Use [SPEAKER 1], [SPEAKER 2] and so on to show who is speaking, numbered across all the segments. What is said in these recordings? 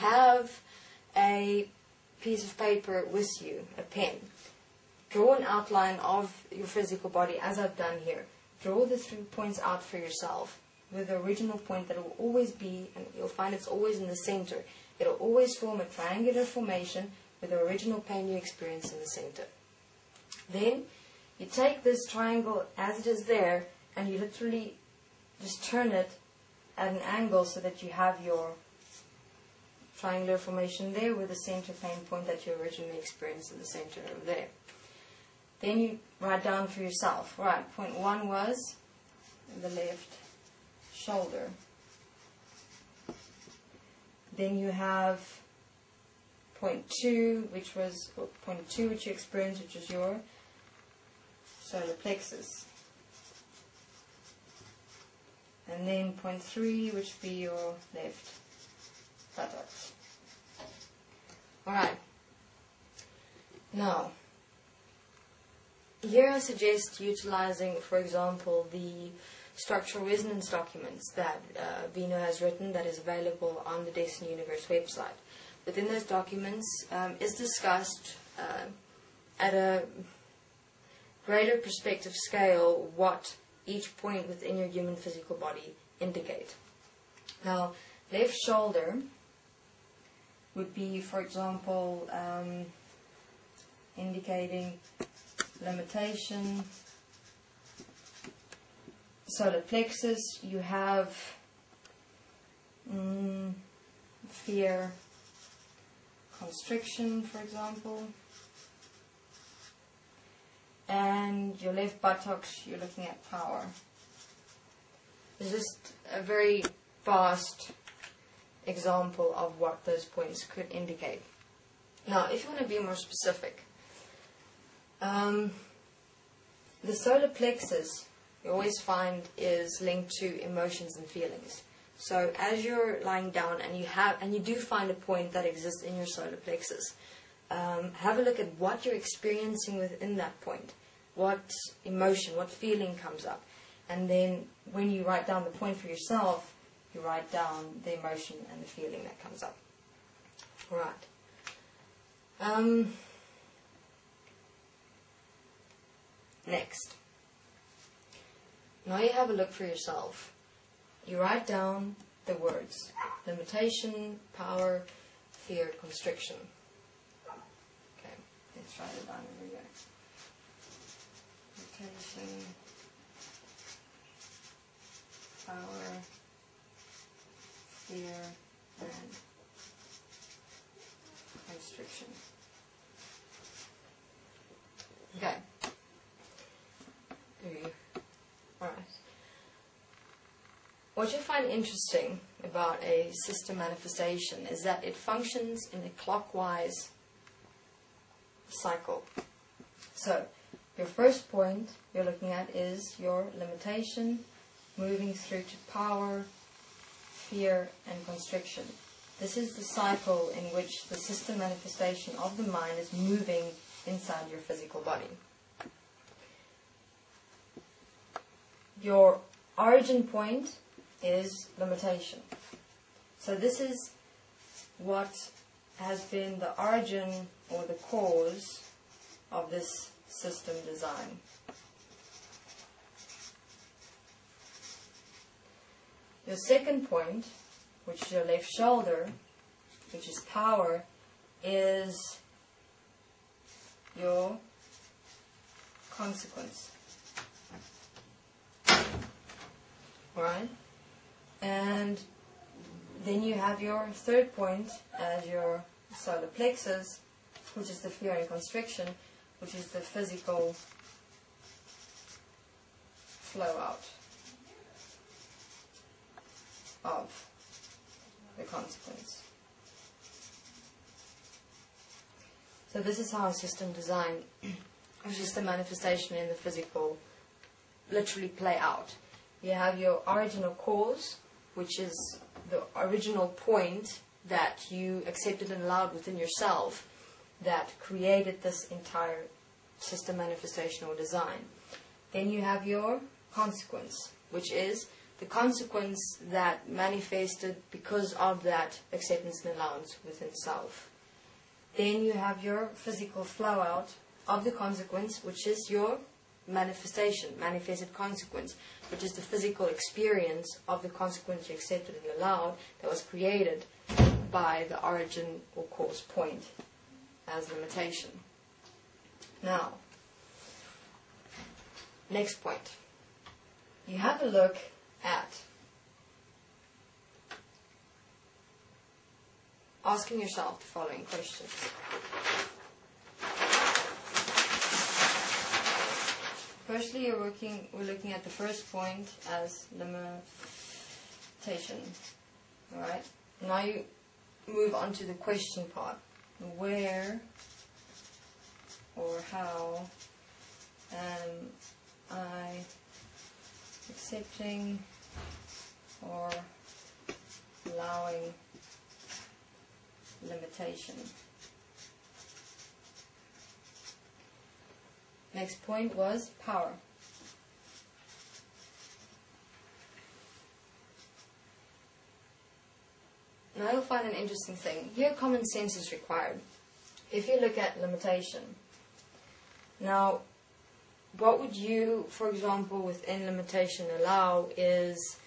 [SPEAKER 1] have a piece of paper with you, a pen. Draw an outline of your physical body as I've done here. Draw the 3 points out for yourself with the original point that will always be, and you'll find it's always in the center. It'll always form a triangular formation with the original pain you experience in the center. Then you take this triangle as it is there and you literally just turn it at an angle so that you have your triangular formation there with the center pain point that you originally experienced in the center over there. Then you write down for yourself, right, point 1 was the left shoulder. Then you have point 2, which you experienced, which is your solar plexus. And then point 3, which would be your left buttocks. Alright. Now, here I suggest utilizing, for example, the structural resonance documents that Vino has written that is available on the Destiny Universe website. Within those documents is discussed at a greater perspective scale what each point within your human physical body indicate. Now, left shoulder would be, for example, indicating limitation. Solar plexus, you have fear, constriction, for example. And your left buttocks, you're looking at power. It's just a very fast example of what those points could indicate. Now, if you want to be more specific, the solar plexus you always find is linked to emotions and feelings. So as you're lying down and you do find a point that exists in your solar plexus, have a look at what you're experiencing within that point. What emotion, what feeling comes up. And then when you write down the point for yourself, you write down the emotion and the feeling that comes up. Alright. Next. Now you have a look for yourself. You write down the words. Limitation, power, fear, constriction. Okay, let's write it down over here. Limitation, power, fear, and constriction. Okay. Alright. What you find interesting about a system manifestation is that it functions in a clockwise cycle. So, your first point you're looking at is your limitation, moving through to power, fear, and constriction. This is the cycle in which the system manifestation of the mind is moving inside your physical body. Your origin point is limitation. So this is what has been the origin or the cause of this system design. Your second point, which is your left shoulder, which is power, is your consequence. Right? And then you have your third point as your solar plexus, which is the fear and constriction, which is the physical flow out of the consequence. So this is how a system design, or system manifestation in the physical, literally play out. You have your original cause, which is the original point that you accepted and allowed within yourself that created this entire system manifestation or design. Then you have your consequence, which is the consequence that manifested because of that acceptance and allowance within self. Then you have your physical flow out of the consequence, which is your manifestation, manifested consequence, which is the physical experience of the consequence you accepted and allowed that was created by the origin or cause point as limitation. Now, next point. You have a look at asking yourself the following questions. Firstly, we're looking at the first point as limitation. Alright? Now you move on to the question part. Where or how am I accepting or allowing limitation? Next point was power. Now you'll find an interesting thing. Here common sense is required. If you look at limitation, now what would you, for example, within limitation allow is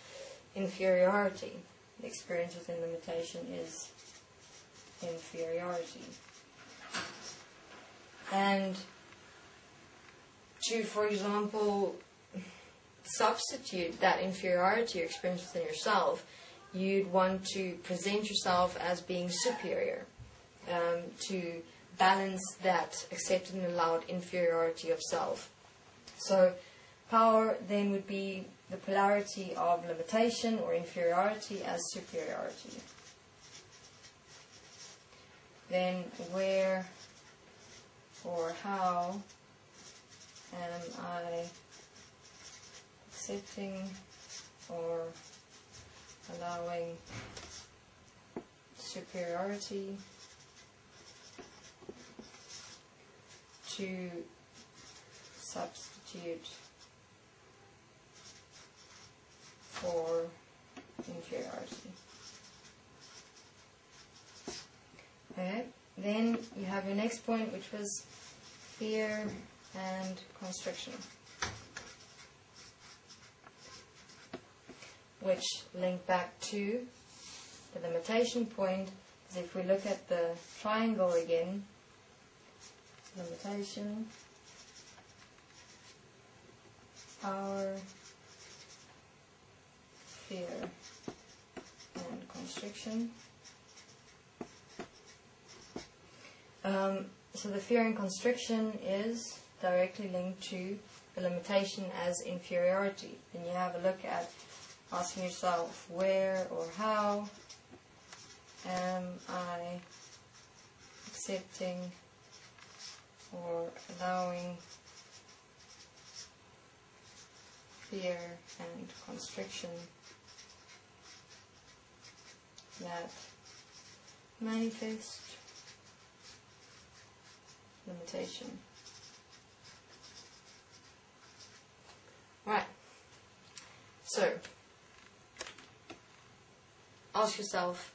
[SPEAKER 1] inferiority. The experience within limitation is inferiority. And to, for example, substitute that inferiority experience within yourself, you'd want to present yourself as being superior, to balance that accepted and allowed inferiority of self. So power then would be the polarity of limitation or inferiority as superiority. Then where or how am I accepting or allowing superiority to substitute for inferiority. Okay, then you have your next point, which was fear and constriction, which link back to the limitation point. Because if we look at the triangle again, limitation, power, fear, and constriction. So the fear and constriction is directly linked to the limitation as inferiority. Then you have a look at asking yourself, where or how am I accepting or allowing fear and constriction that manifest limitation. Right. So, ask yourself